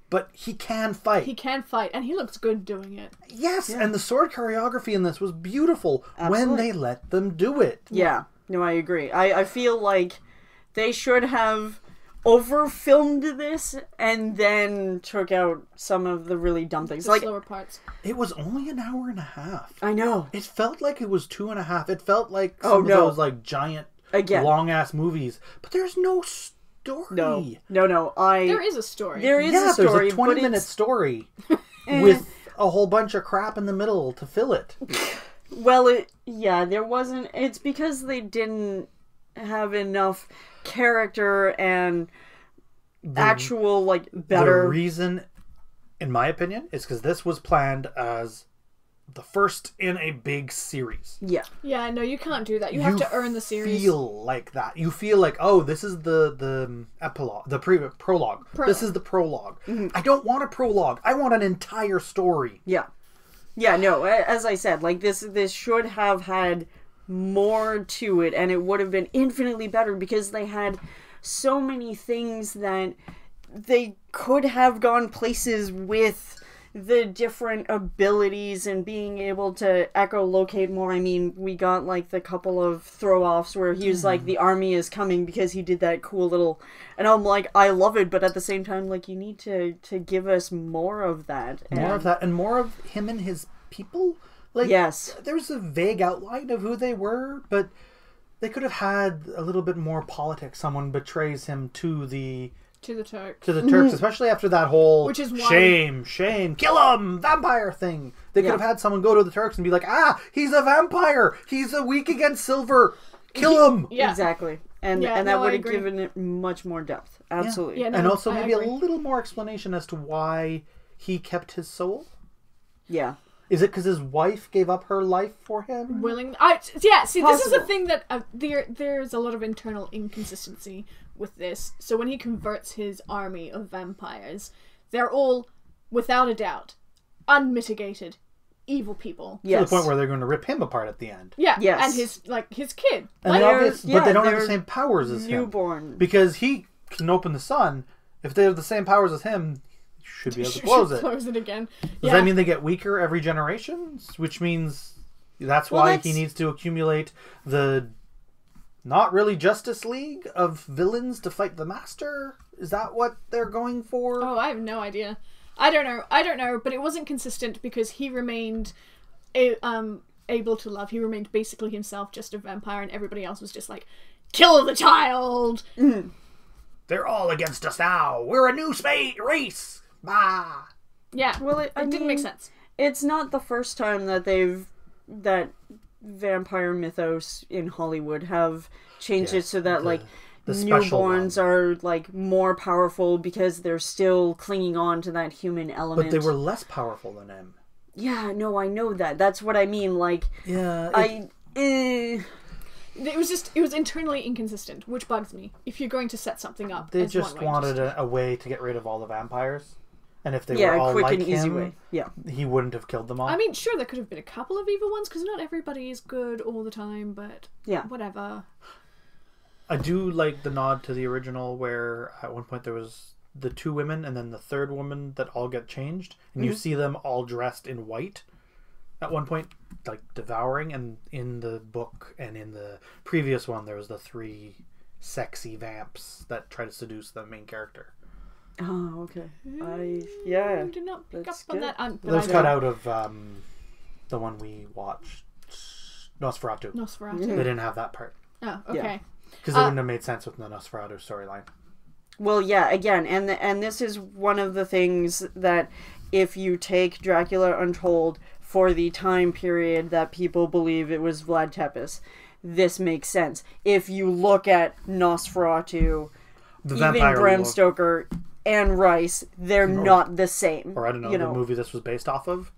[SPEAKER 3] But he can fight.
[SPEAKER 1] he can fight, and he looks good doing it.
[SPEAKER 3] Yes, and the sword choreography in this was beautiful when
[SPEAKER 2] Absolutely.
[SPEAKER 3] they let them do it.
[SPEAKER 2] Yeah, no, I agree. I feel like they should have over-filmed this and then took out some of the really dumb things.
[SPEAKER 1] The
[SPEAKER 2] Like,
[SPEAKER 1] slower parts.
[SPEAKER 3] It was only an hour and a half.
[SPEAKER 2] I know.
[SPEAKER 3] It felt like it was 2.5. It felt like
[SPEAKER 2] Oh,
[SPEAKER 3] some of
[SPEAKER 2] no.
[SPEAKER 3] those like giant,
[SPEAKER 2] Again.
[SPEAKER 3] long-ass movies. But there's no story.
[SPEAKER 2] No.
[SPEAKER 1] There is a story.
[SPEAKER 2] There is
[SPEAKER 3] Yeah,
[SPEAKER 2] a story,
[SPEAKER 3] there's a 20-minute
[SPEAKER 2] but it's...
[SPEAKER 3] story with a whole bunch of crap in the middle to fill it.
[SPEAKER 2] Well, there wasn't... It's because they didn't have enough character and actual, like, better...
[SPEAKER 3] The reason, in my opinion, is because this was planned as the first in a big series.
[SPEAKER 2] Yeah.
[SPEAKER 1] Yeah, no, you can't do that. You have to earn the series.
[SPEAKER 3] Feel like that. You feel like, oh, this is the epilogue, the prologue. This is the prologue. I don't want a prologue. I want an entire story.
[SPEAKER 2] Yeah. Yeah, no, as I said, like, this should have had more to it, and it would have been infinitely better because they had so many things that they could have gone places with the different abilities and being able to echolocate more. I mean, we got like the couple of throw-offs where he was like, the army is coming because he did that cool little... And I'm like, I love it, but at the same time, like, you need to give us more of that.
[SPEAKER 3] More of that, and more of him and his people. Like,
[SPEAKER 2] Yes.
[SPEAKER 3] there's a vague outline of who they were, but they could have had a little bit more politics. Someone betrays him to the Turks, especially after that whole
[SPEAKER 1] Which is why-
[SPEAKER 3] shame, kill him, vampire thing. They could have had someone go to the Turks and be like, he's a vampire, he's weak against silver, kill him.
[SPEAKER 1] Yeah.
[SPEAKER 2] Exactly. And
[SPEAKER 1] Yeah,
[SPEAKER 2] that
[SPEAKER 1] no, I
[SPEAKER 2] would have
[SPEAKER 1] agree.
[SPEAKER 2] given it much more depth. Absolutely.
[SPEAKER 1] Yeah, no,
[SPEAKER 3] And also
[SPEAKER 1] I
[SPEAKER 3] maybe
[SPEAKER 1] agree.
[SPEAKER 3] a little more explanation as to why he kept his soul.
[SPEAKER 2] Yeah.
[SPEAKER 3] Is it because his wife gave up her life for him?
[SPEAKER 1] This is the
[SPEAKER 2] Possible.
[SPEAKER 1] thing that there's a lot of internal inconsistency with this. So when he converts his army of vampires, they're all, without a doubt, unmitigated evil people.
[SPEAKER 2] Yes.
[SPEAKER 3] To the point where they're going to rip him apart at the end.
[SPEAKER 1] Yeah,
[SPEAKER 2] Yes.
[SPEAKER 1] and his kid.
[SPEAKER 3] And
[SPEAKER 1] Like,
[SPEAKER 3] but they don't have the
[SPEAKER 2] they're
[SPEAKER 3] same powers as him.
[SPEAKER 2] newborn.
[SPEAKER 3] Because he can open the sun. If they have the same powers as him, he should be able to close it.
[SPEAKER 1] Close it again.
[SPEAKER 3] Does that mean they get weaker every generation? Which means that's why he needs to accumulate the not really Justice League of villains to fight the Master? Is that what they're going for?
[SPEAKER 1] Oh, I have no idea. I don't know, but it wasn't consistent because he remained able to love. He remained basically himself, just a vampire, and everybody else was just like, kill the child!
[SPEAKER 3] They're all against us now. We're a new race. Bah.
[SPEAKER 1] Yeah,
[SPEAKER 2] Well, it
[SPEAKER 1] didn't make sense.
[SPEAKER 2] It's not the first time that that vampire mythos in Hollywood have changed it so that like
[SPEAKER 3] the special
[SPEAKER 2] newborns are like more powerful because they're still clinging on to that human element.
[SPEAKER 3] But they were less powerful than him.
[SPEAKER 2] Yeah, no, I know that. That's what I mean. Like,
[SPEAKER 3] Yeah.
[SPEAKER 1] It was internally inconsistent, which bugs me. If you're going to set something up,
[SPEAKER 3] They
[SPEAKER 1] as
[SPEAKER 3] just
[SPEAKER 1] one way,
[SPEAKER 3] wanted a way to get rid of all the vampires. And if they
[SPEAKER 2] yeah,
[SPEAKER 3] were
[SPEAKER 2] a
[SPEAKER 3] all
[SPEAKER 2] quick
[SPEAKER 3] like
[SPEAKER 2] and easy
[SPEAKER 3] him,
[SPEAKER 2] way. Yeah.
[SPEAKER 3] he wouldn't have killed them all.
[SPEAKER 1] I mean, sure, there could have been a couple of evil ones, because not everybody is good all the time, but
[SPEAKER 2] Yeah.
[SPEAKER 1] whatever.
[SPEAKER 3] I do like the nod to the original where at one point there was the two women and then the third woman that all get changed. And you see them all dressed in white at one point, like devouring. And in the book and in the previous one, there was the 3 sexy vamps that try to seduce the main character.
[SPEAKER 2] Oh, okay.
[SPEAKER 1] I did not pick
[SPEAKER 2] That's
[SPEAKER 1] up on
[SPEAKER 2] good.
[SPEAKER 1] that. But
[SPEAKER 3] Those
[SPEAKER 1] I
[SPEAKER 3] cut
[SPEAKER 1] don't-
[SPEAKER 3] out of the one we watched, Nosferatu.
[SPEAKER 1] Nosferatu.
[SPEAKER 3] They didn't have that part.
[SPEAKER 1] Oh, okay.
[SPEAKER 3] Because it wouldn't have made sense with the Nosferatu storyline.
[SPEAKER 2] Well, yeah, again, and this is one of the things that if you take Dracula Untold for the time period that people believe it was Vlad Tepes, this makes sense. If you look at Nosferatu,
[SPEAKER 3] The
[SPEAKER 2] even
[SPEAKER 3] vampire
[SPEAKER 2] Bram
[SPEAKER 3] look-
[SPEAKER 2] Stoker and Rice, they're not the same.
[SPEAKER 3] Or I don't know,
[SPEAKER 2] you
[SPEAKER 3] the movie this was based off of.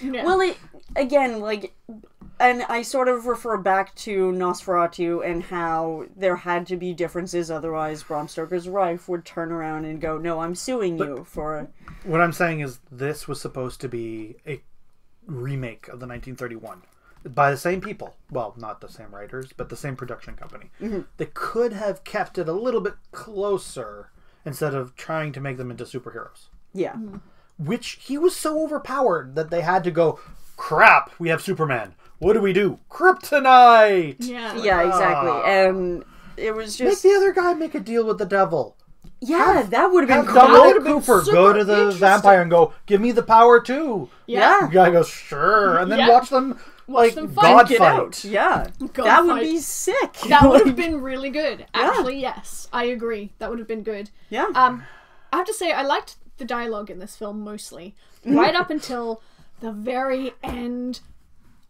[SPEAKER 1] Yeah.
[SPEAKER 2] Well, again, like, and I sort of refer back to Nosferatu and how there had to be differences, otherwise Bram Stoker's wife would turn around and go, "No, I'm suing you for."
[SPEAKER 3] What I'm saying is this was supposed to be a remake of the 1931 by the same people. Well, not the same writers, but the same production company. They could have kept it a little bit closer instead of trying to make them into superheroes.
[SPEAKER 2] Yeah.
[SPEAKER 3] Which he was so overpowered that they had to go, crap, we have Superman. What do we do? Kryptonite!
[SPEAKER 1] Yeah.
[SPEAKER 2] Yeah, exactly. And it was
[SPEAKER 3] Make
[SPEAKER 2] just...
[SPEAKER 3] the other guy make a deal with the devil.
[SPEAKER 2] Yeah, that would have been
[SPEAKER 3] Have
[SPEAKER 2] cool.
[SPEAKER 3] Double
[SPEAKER 1] would've been
[SPEAKER 3] Cooper
[SPEAKER 1] super
[SPEAKER 3] go to the
[SPEAKER 1] interesting.
[SPEAKER 3] vampire and go, give me the power too.
[SPEAKER 1] Yeah.
[SPEAKER 3] The guy goes, sure. And then
[SPEAKER 1] Yeah.
[SPEAKER 3] watch them, like,
[SPEAKER 1] them fight.
[SPEAKER 3] God
[SPEAKER 2] Get
[SPEAKER 3] fight.
[SPEAKER 2] out. Yeah.
[SPEAKER 1] God
[SPEAKER 2] that would
[SPEAKER 1] fight.
[SPEAKER 2] be sick.
[SPEAKER 1] That would have
[SPEAKER 2] Like,
[SPEAKER 1] been really good. Actually, yes. I agree. That would have been good.
[SPEAKER 2] Yeah.
[SPEAKER 1] I have to say, I liked the dialogue in this film mostly. Right up until the very end.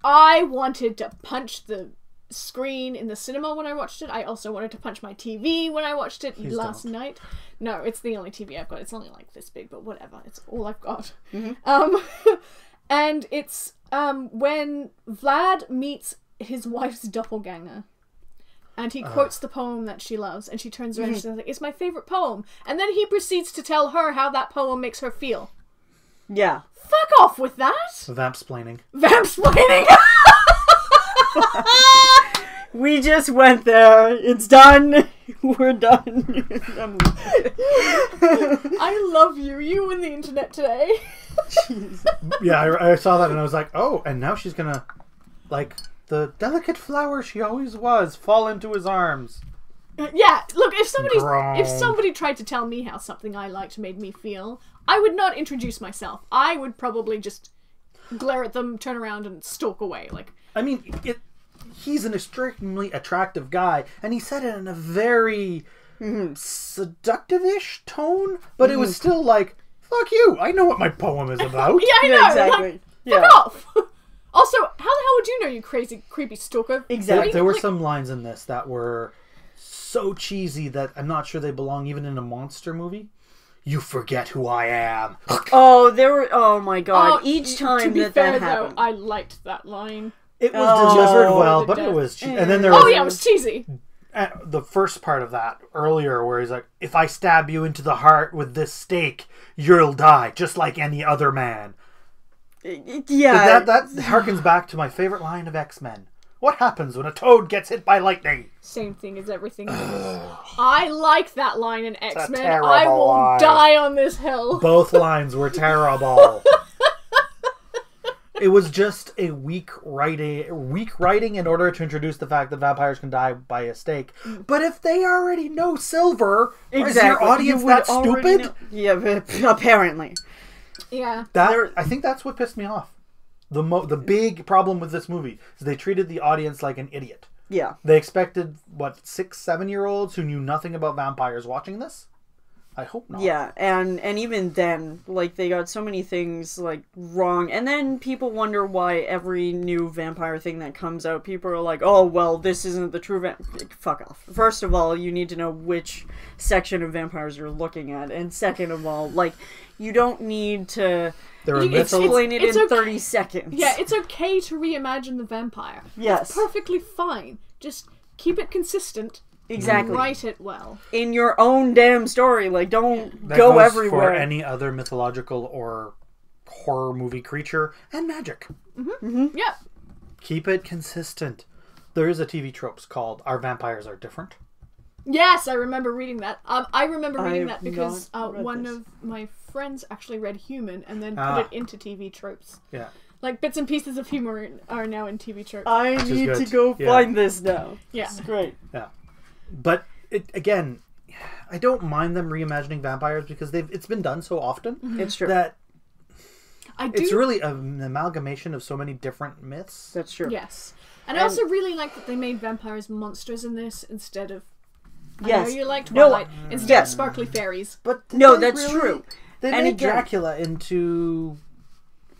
[SPEAKER 1] I wanted to punch the screen in the cinema when I watched it. I also wanted to punch my TV when I watched it last night. No, it's the only TV I've got. It's only like this big, but whatever. It's all I've got. And it's when Vlad meets his wife's doppelganger. And he quotes the poem that she loves, and she turns around and she's like, "It's my favorite poem." And then he proceeds to tell her how that poem makes her feel.
[SPEAKER 2] Yeah.
[SPEAKER 1] Fuck off with that!
[SPEAKER 3] Vamp-splaining.
[SPEAKER 1] Vamp-splaining!
[SPEAKER 2] We just went there. It's done. We're done.
[SPEAKER 1] I love you. You and the internet today.
[SPEAKER 3] Yeah, I saw that and I was like, oh, and now she's gonna, like, the delicate flower she always was, fall into his arms.
[SPEAKER 1] Yeah, look, if
[SPEAKER 3] Grown.
[SPEAKER 1] somebody tried to tell me how something I liked made me feel, I would not introduce myself. I would probably just glare at them, turn around, and stalk away. Like,
[SPEAKER 3] I mean, he's an extremely attractive guy, and he said it in a very seductive-ish tone, but it was still like, fuck you, I know what my poem is about.
[SPEAKER 1] yeah, I know.
[SPEAKER 2] Yeah, exactly.
[SPEAKER 1] Like,
[SPEAKER 2] Yeah.
[SPEAKER 1] fuck off. Also, how the hell would you know, you crazy, creepy stalker?
[SPEAKER 2] Exactly.
[SPEAKER 3] There were
[SPEAKER 1] Like,
[SPEAKER 3] some lines in this that were so cheesy that I'm not sure they belong even in a monster movie. You forget who I am.
[SPEAKER 2] Oh, there were... Oh, my God. Each
[SPEAKER 1] to
[SPEAKER 2] time
[SPEAKER 1] be
[SPEAKER 2] that
[SPEAKER 1] fair,
[SPEAKER 2] happened.
[SPEAKER 1] though, I liked that line.
[SPEAKER 3] It was delivered well,
[SPEAKER 1] The
[SPEAKER 3] but it
[SPEAKER 1] death.
[SPEAKER 3] was cheesy. And then there was
[SPEAKER 1] Oh yeah, it was cheesy.
[SPEAKER 3] the first part of that earlier where he's like, if I stab you into the heart with this stake, you'll die, just like any other man.
[SPEAKER 2] Yeah.
[SPEAKER 3] That harkens back to my favorite line of X-Men. What happens when a toad gets hit by lightning?
[SPEAKER 1] Same thing as everything else. I like that line in X-Men.
[SPEAKER 3] terrible
[SPEAKER 1] I will
[SPEAKER 3] line.
[SPEAKER 1] die on this hill.
[SPEAKER 3] Both lines were terrible. It was just a weak writing in order to introduce the fact that vampires can die by a stake. But if they already know Silver, is your audience
[SPEAKER 2] would
[SPEAKER 3] that
[SPEAKER 2] already
[SPEAKER 3] stupid?
[SPEAKER 2] know- Yeah, but apparently.
[SPEAKER 1] Yeah.
[SPEAKER 3] I think that's what pissed me off. The big problem with this movie is they treated the audience like an idiot.
[SPEAKER 2] Yeah.
[SPEAKER 3] They expected, 6, 7-year-olds who knew nothing about vampires watching this? I hope not.
[SPEAKER 2] Yeah, and even then, like, they got so many things, like, wrong. And then people wonder why every new vampire thing that comes out, people are like, oh, well, this isn't the true fuck off. First of all, you need to know which section of vampires you're looking at. And second of all, like, you don't need to explain it in 30 seconds.
[SPEAKER 1] Yeah, it's okay to reimagine the vampire.
[SPEAKER 2] Yes.
[SPEAKER 1] It's perfectly fine. Just keep it consistent.
[SPEAKER 2] Exactly.
[SPEAKER 1] Write it well.
[SPEAKER 2] In your own damn story. Like, don't
[SPEAKER 3] That
[SPEAKER 2] go
[SPEAKER 3] goes
[SPEAKER 2] everywhere.
[SPEAKER 3] for any other mythological or horror movie creature and magic.
[SPEAKER 1] Yeah.
[SPEAKER 3] Keep it consistent. There is a TV trope called Our Vampires Are Different.
[SPEAKER 1] Yes, I remember reading that. I remember reading that
[SPEAKER 2] I've
[SPEAKER 1] because
[SPEAKER 2] not read
[SPEAKER 1] one
[SPEAKER 2] this.
[SPEAKER 1] of my friends actually read Human and then put it into TV tropes.
[SPEAKER 3] Yeah.
[SPEAKER 1] Like, bits and pieces of humor are now in TV tropes.
[SPEAKER 2] I
[SPEAKER 3] is
[SPEAKER 2] need to
[SPEAKER 3] good.
[SPEAKER 2] go
[SPEAKER 3] Yeah.
[SPEAKER 2] find this now.
[SPEAKER 1] Yeah.
[SPEAKER 2] It's great.
[SPEAKER 3] Yeah. But, again, I don't mind them reimagining vampires because it's been done so often
[SPEAKER 2] It's true.
[SPEAKER 3] that
[SPEAKER 1] I do.
[SPEAKER 3] it's really an amalgamation of so many different myths.
[SPEAKER 2] That's true.
[SPEAKER 1] Yes. And I also really like that they made vampires monsters in this instead of...
[SPEAKER 2] Yes.
[SPEAKER 1] I know you like
[SPEAKER 2] No,
[SPEAKER 1] Twilight. Instead
[SPEAKER 2] yes.
[SPEAKER 1] of sparkly fairies.
[SPEAKER 3] But
[SPEAKER 2] No,
[SPEAKER 3] they
[SPEAKER 2] that's true.
[SPEAKER 3] They
[SPEAKER 2] And
[SPEAKER 3] made
[SPEAKER 2] again-
[SPEAKER 3] Dracula into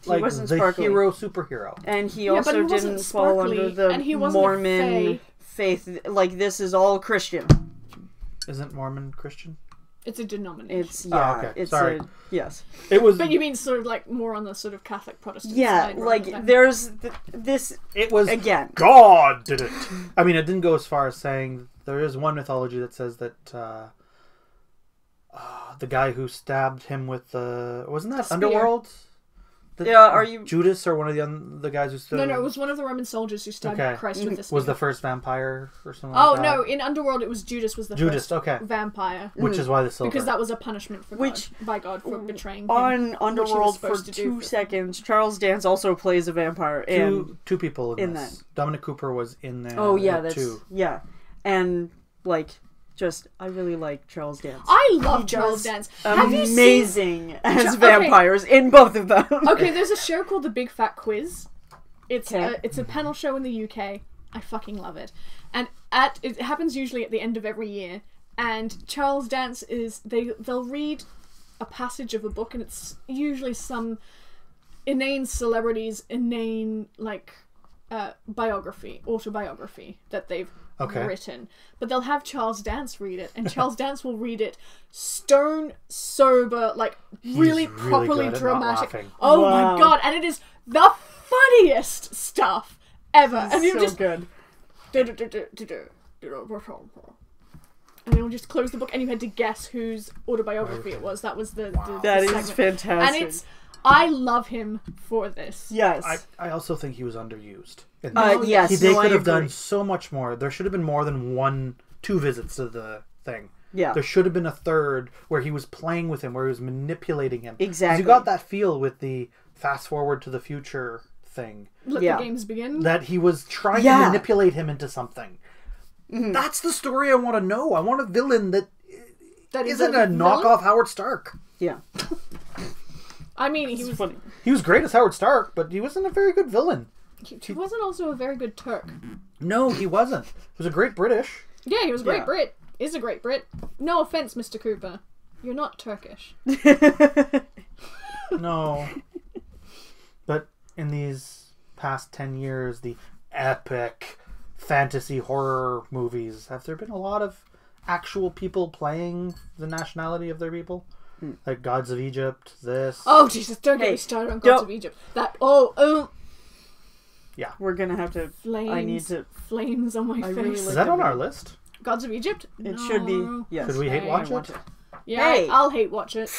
[SPEAKER 3] like
[SPEAKER 2] wasn't
[SPEAKER 3] the
[SPEAKER 2] sparkly.
[SPEAKER 3] hero superhero.
[SPEAKER 2] And he
[SPEAKER 1] Yeah, but
[SPEAKER 2] also
[SPEAKER 1] he wasn't
[SPEAKER 2] didn't fall
[SPEAKER 1] sparkly,
[SPEAKER 2] under the
[SPEAKER 1] and he wasn't a
[SPEAKER 2] Mormon
[SPEAKER 1] fae.
[SPEAKER 2] faith. Like, this is all Christian.
[SPEAKER 3] Isn't Mormon Christian?
[SPEAKER 1] It's a denomination.
[SPEAKER 2] It's, yeah.
[SPEAKER 3] okay.
[SPEAKER 2] It's
[SPEAKER 3] Sorry.
[SPEAKER 2] yes.
[SPEAKER 3] It was.
[SPEAKER 1] But you mean sort of like more on the sort of Catholic Protestant
[SPEAKER 2] Yeah,
[SPEAKER 1] side? rather
[SPEAKER 2] like,
[SPEAKER 1] than-
[SPEAKER 2] there's this...
[SPEAKER 3] It was
[SPEAKER 2] Again.
[SPEAKER 3] God did it. I mean, it didn't go as far as saying there is one mythology that says that the guy who stabbed him with the wasn't that
[SPEAKER 1] spear.
[SPEAKER 3] Underworld?
[SPEAKER 2] Yeah, are you...
[SPEAKER 3] Judas or one of the guys who stabbed?
[SPEAKER 1] No, it was one of the Roman soldiers who stabbed Christ with this.
[SPEAKER 3] Was the first vampire or something?
[SPEAKER 1] Oh
[SPEAKER 3] like that?
[SPEAKER 1] no! In Underworld, it was Judas was the
[SPEAKER 3] Judas.
[SPEAKER 1] first
[SPEAKER 3] Okay,
[SPEAKER 1] vampire.
[SPEAKER 3] which is why the silver.
[SPEAKER 1] Because that was a punishment for
[SPEAKER 2] Which-
[SPEAKER 1] God, by God for betraying him.
[SPEAKER 2] On
[SPEAKER 1] which he was
[SPEAKER 2] Underworld for
[SPEAKER 1] supposed to do
[SPEAKER 2] 2 seconds, Charles Dance also plays a vampire. And
[SPEAKER 3] two people in
[SPEAKER 2] in
[SPEAKER 3] this.
[SPEAKER 2] that.
[SPEAKER 3] Dominic Cooper was in there.
[SPEAKER 2] oh yeah, that's
[SPEAKER 3] too.
[SPEAKER 2] yeah, and like just I really like Charles Dance.
[SPEAKER 1] I love
[SPEAKER 2] He
[SPEAKER 1] Charles
[SPEAKER 2] does
[SPEAKER 1] Dance. Have you seen?
[SPEAKER 2] Amazing as
[SPEAKER 1] okay.
[SPEAKER 2] vampires in both of them.
[SPEAKER 1] Okay, there's a show called The Big Fat Quiz. It's
[SPEAKER 2] Okay.
[SPEAKER 1] it's a panel show in the UK. I fucking love it, and it happens usually at the end of every year. And Charles Dance is they'll read a passage of a book, and it's usually some inane celebrity's inane autobiography that they've written. But they'll have Charles Dance read it, and Charles Dance will read it stone sober, like really properly
[SPEAKER 3] good at not
[SPEAKER 1] dramatic.
[SPEAKER 3] laughing.
[SPEAKER 1] Oh
[SPEAKER 2] Wow.
[SPEAKER 1] my god! And it is the funniest stuff ever. And you
[SPEAKER 2] so
[SPEAKER 1] just
[SPEAKER 2] good.
[SPEAKER 1] and they'll just close the book, and you had to guess whose autobiography it was. That was the
[SPEAKER 2] That is
[SPEAKER 1] segment.
[SPEAKER 2] fantastic.
[SPEAKER 1] And I love him for this.
[SPEAKER 2] Yes.
[SPEAKER 3] I also think he was underused. In
[SPEAKER 2] Yes.
[SPEAKER 3] they
[SPEAKER 2] no,
[SPEAKER 3] could
[SPEAKER 2] I
[SPEAKER 3] have done
[SPEAKER 2] agree.
[SPEAKER 3] so much more. There should have been more than two visits to the thing.
[SPEAKER 2] Yeah.
[SPEAKER 3] There should have been a third where he was playing with him, where he was manipulating him. 'Cause
[SPEAKER 2] Exactly.
[SPEAKER 3] you got that feel with the fast forward to the future thing.
[SPEAKER 1] Let
[SPEAKER 2] Yeah.
[SPEAKER 1] the games begin.
[SPEAKER 3] That he was trying
[SPEAKER 2] Yeah.
[SPEAKER 3] to manipulate him into something. That's the story I want to know. I want a villain that
[SPEAKER 1] That is
[SPEAKER 3] isn't a
[SPEAKER 1] villain?
[SPEAKER 3] knockoff Howard Stark.
[SPEAKER 2] Yeah.
[SPEAKER 1] I mean, he
[SPEAKER 2] It's
[SPEAKER 1] was.
[SPEAKER 2] funny.
[SPEAKER 3] He was great as Howard Stark, but he wasn't a very good villain.
[SPEAKER 1] He wasn't also a very good Turk.
[SPEAKER 3] No, he wasn't. He was a great British.
[SPEAKER 1] Yeah, he was a great
[SPEAKER 2] Yeah.
[SPEAKER 1] Brit. Is a great Brit. No offense, Mr. Cooper. You're not Turkish.
[SPEAKER 3] No. But in these past 10 years, the epic fantasy horror movies, have there been a lot of actual people playing the nationality of their people? Like Gods of Egypt, this.
[SPEAKER 1] Oh Jesus! Don't get me started on Gods of Egypt. That
[SPEAKER 2] We're gonna have to.
[SPEAKER 1] flames.
[SPEAKER 2] I need to.
[SPEAKER 1] Flames on my
[SPEAKER 2] I
[SPEAKER 1] face.
[SPEAKER 2] really
[SPEAKER 3] Is
[SPEAKER 2] like
[SPEAKER 3] that on
[SPEAKER 2] that
[SPEAKER 3] our
[SPEAKER 2] movie.
[SPEAKER 3] list?
[SPEAKER 1] Gods of Egypt?
[SPEAKER 2] It should be.
[SPEAKER 1] No.
[SPEAKER 2] Yes.
[SPEAKER 3] Should we hate
[SPEAKER 1] Hey,
[SPEAKER 3] watch
[SPEAKER 2] I
[SPEAKER 3] it?
[SPEAKER 2] want it.
[SPEAKER 1] Yeah,
[SPEAKER 2] Hey.
[SPEAKER 1] I'll hate watch it.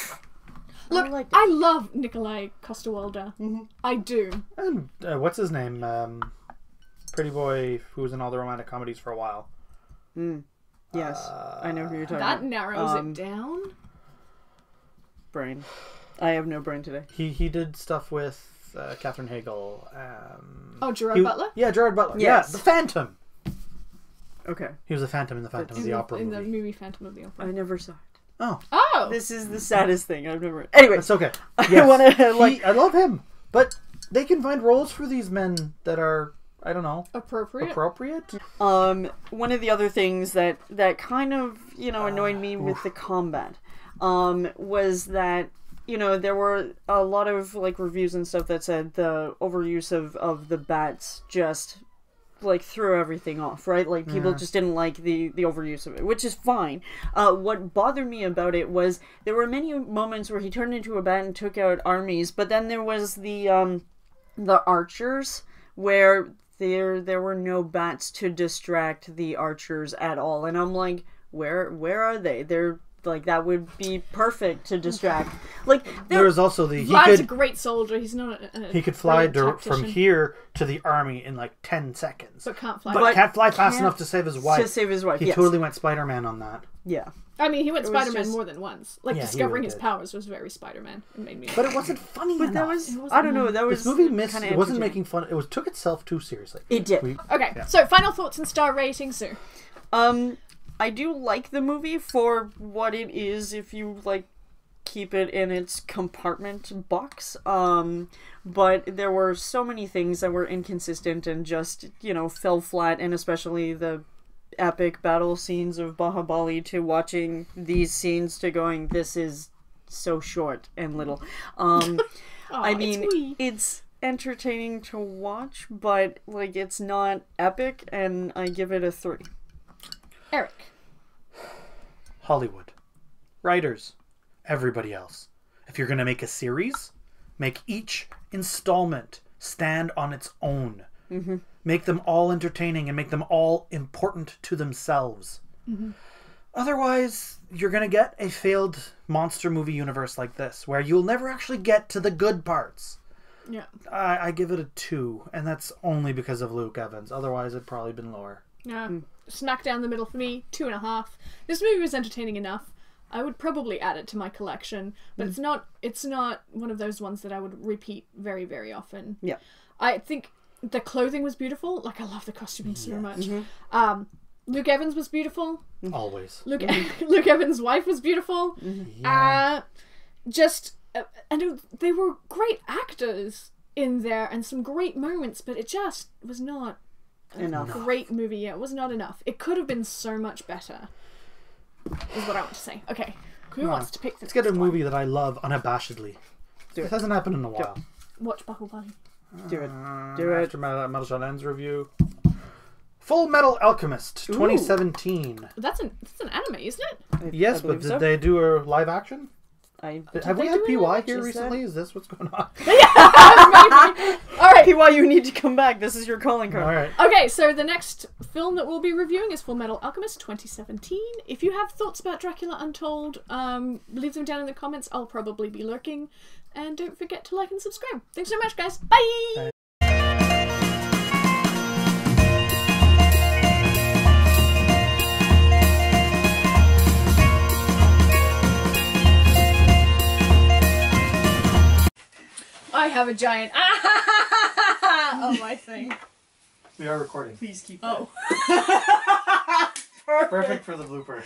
[SPEAKER 1] Look,
[SPEAKER 2] I like it.
[SPEAKER 1] I love Nikolai Coster-Waldau. I do.
[SPEAKER 3] And what's his name? Pretty boy who was in all the romantic comedies for a while.
[SPEAKER 2] Yes, I know who you're talking
[SPEAKER 1] That
[SPEAKER 2] about.
[SPEAKER 1] narrows it down.
[SPEAKER 2] Brain. I have no brain today.
[SPEAKER 3] He did stuff with Katherine Hagel.
[SPEAKER 1] Oh, Gerard Butler?
[SPEAKER 3] Yeah, Gerard Butler.
[SPEAKER 2] Yes.
[SPEAKER 3] Yeah, the Phantom.
[SPEAKER 2] Okay,
[SPEAKER 3] He was a Phantom in the Phantom of the Opera
[SPEAKER 1] in
[SPEAKER 3] movie.
[SPEAKER 1] the movie Phantom of the Opera.
[SPEAKER 2] I never saw it.
[SPEAKER 3] Oh,
[SPEAKER 1] Oh!
[SPEAKER 2] This is the saddest thing I've never. Anyway,
[SPEAKER 3] that's okay.
[SPEAKER 2] I
[SPEAKER 3] Yes.
[SPEAKER 2] want to like.
[SPEAKER 3] I love him, but they can find roles for these men that are, I don't know,
[SPEAKER 1] Appropriate.
[SPEAKER 3] appropriate.
[SPEAKER 2] One of the other things that kind of annoyed me with the combat. was that, you know, there were a lot of, like, reviews and stuff that said the overuse of the bats just, like, threw everything off, right? Like, people just didn't like the overuse of it, which is fine. What bothered me about it was there were many moments where he turned into a bat and took out armies, but then there was the archers, where there were no bats to distract the archers at all, and I'm like, where are they? They're like, that would be perfect to distract. Like,
[SPEAKER 3] there was also the
[SPEAKER 1] Vlad's a great soldier. He's not
[SPEAKER 3] he could fly from here to the army in like 10 seconds,
[SPEAKER 1] but can't fly.
[SPEAKER 3] But can't fly fast enough to save his wife. He
[SPEAKER 2] yes.
[SPEAKER 3] totally went Spider-Man on that.
[SPEAKER 2] Yeah.
[SPEAKER 1] I mean, he went Spider-Man more than once. Like,
[SPEAKER 3] yeah,
[SPEAKER 1] discovering his powers was very Spider-Man. It made me.
[SPEAKER 3] But it wasn't funny enough.
[SPEAKER 2] That was, I don't know. That was
[SPEAKER 3] this movie missed. It wasn't making fun. It took itself too seriously.
[SPEAKER 2] It did.
[SPEAKER 1] Okay, so final thoughts and star ratings, Sue.
[SPEAKER 2] I do like the movie for what it is, if you, like, keep it in its compartment box. But there were so many things that were inconsistent and just, you know, fell flat, and especially the epic battle scenes of Bahubali, to watching these scenes to going, this is so short and little. I mean, it's entertaining to watch, but, like, it's not epic, and I give it a 3.
[SPEAKER 1] Eric.
[SPEAKER 3] Hollywood. Writers. Everybody else. If you're going to make a series, make each installment stand on its own. Mm-hmm. Make them all entertaining and make them all important to themselves. Mm-hmm. Otherwise, you're going to get a failed monster movie universe like this, where you'll never actually get to the good parts.
[SPEAKER 1] Yeah.
[SPEAKER 3] I give it a 2, and that's only because of Luke Evans. Otherwise, it'd probably been lower.
[SPEAKER 1] Yeah. Smack down the middle for me, 2.5. This movie was entertaining enough. I would probably add it to my collection, but it's not one of those ones that I would repeat very, very often.
[SPEAKER 2] Yeah.
[SPEAKER 1] I think the clothing was beautiful. Like, I love the costuming so much. Mm-hmm. Luke Evans was beautiful.
[SPEAKER 3] Always.
[SPEAKER 1] Luke Evans' wife was beautiful. Mm-hmm. Yeah. And they were great actors in there and some great moments, but it just was not
[SPEAKER 2] enough.
[SPEAKER 1] A great movie. Yeah, it was not enough. It could have been so much better, is what I want to say. Okay, who wants to pick the
[SPEAKER 3] Let's get a
[SPEAKER 1] next
[SPEAKER 3] movie
[SPEAKER 1] one?
[SPEAKER 3] that I love unabashedly. It hasn't happened in a while.
[SPEAKER 1] Watch Bahubali.
[SPEAKER 2] Do it. Do it.
[SPEAKER 3] After Metal Shot Ends review. Full Metal Alchemist, 2017.
[SPEAKER 1] That's an anime, isn't it?
[SPEAKER 3] Yes, but did they do a live action? Have we had PY here recently? Is this what's going on?
[SPEAKER 1] Yeah, maybe. All right,
[SPEAKER 2] PY, you need to come back. This is your calling card.
[SPEAKER 3] All right.
[SPEAKER 1] Okay, so the next film that we'll be reviewing is Full Metal Alchemist 2017. If you have thoughts about Dracula Untold, leave them down in the comments. I'll probably be lurking. And don't forget to like and subscribe. Thanks so much, guys. Bye!
[SPEAKER 3] Bye.
[SPEAKER 1] I have a giant on my thing.
[SPEAKER 3] We are recording.
[SPEAKER 2] Please keep
[SPEAKER 1] Oh.
[SPEAKER 3] Perfect for the bloopers.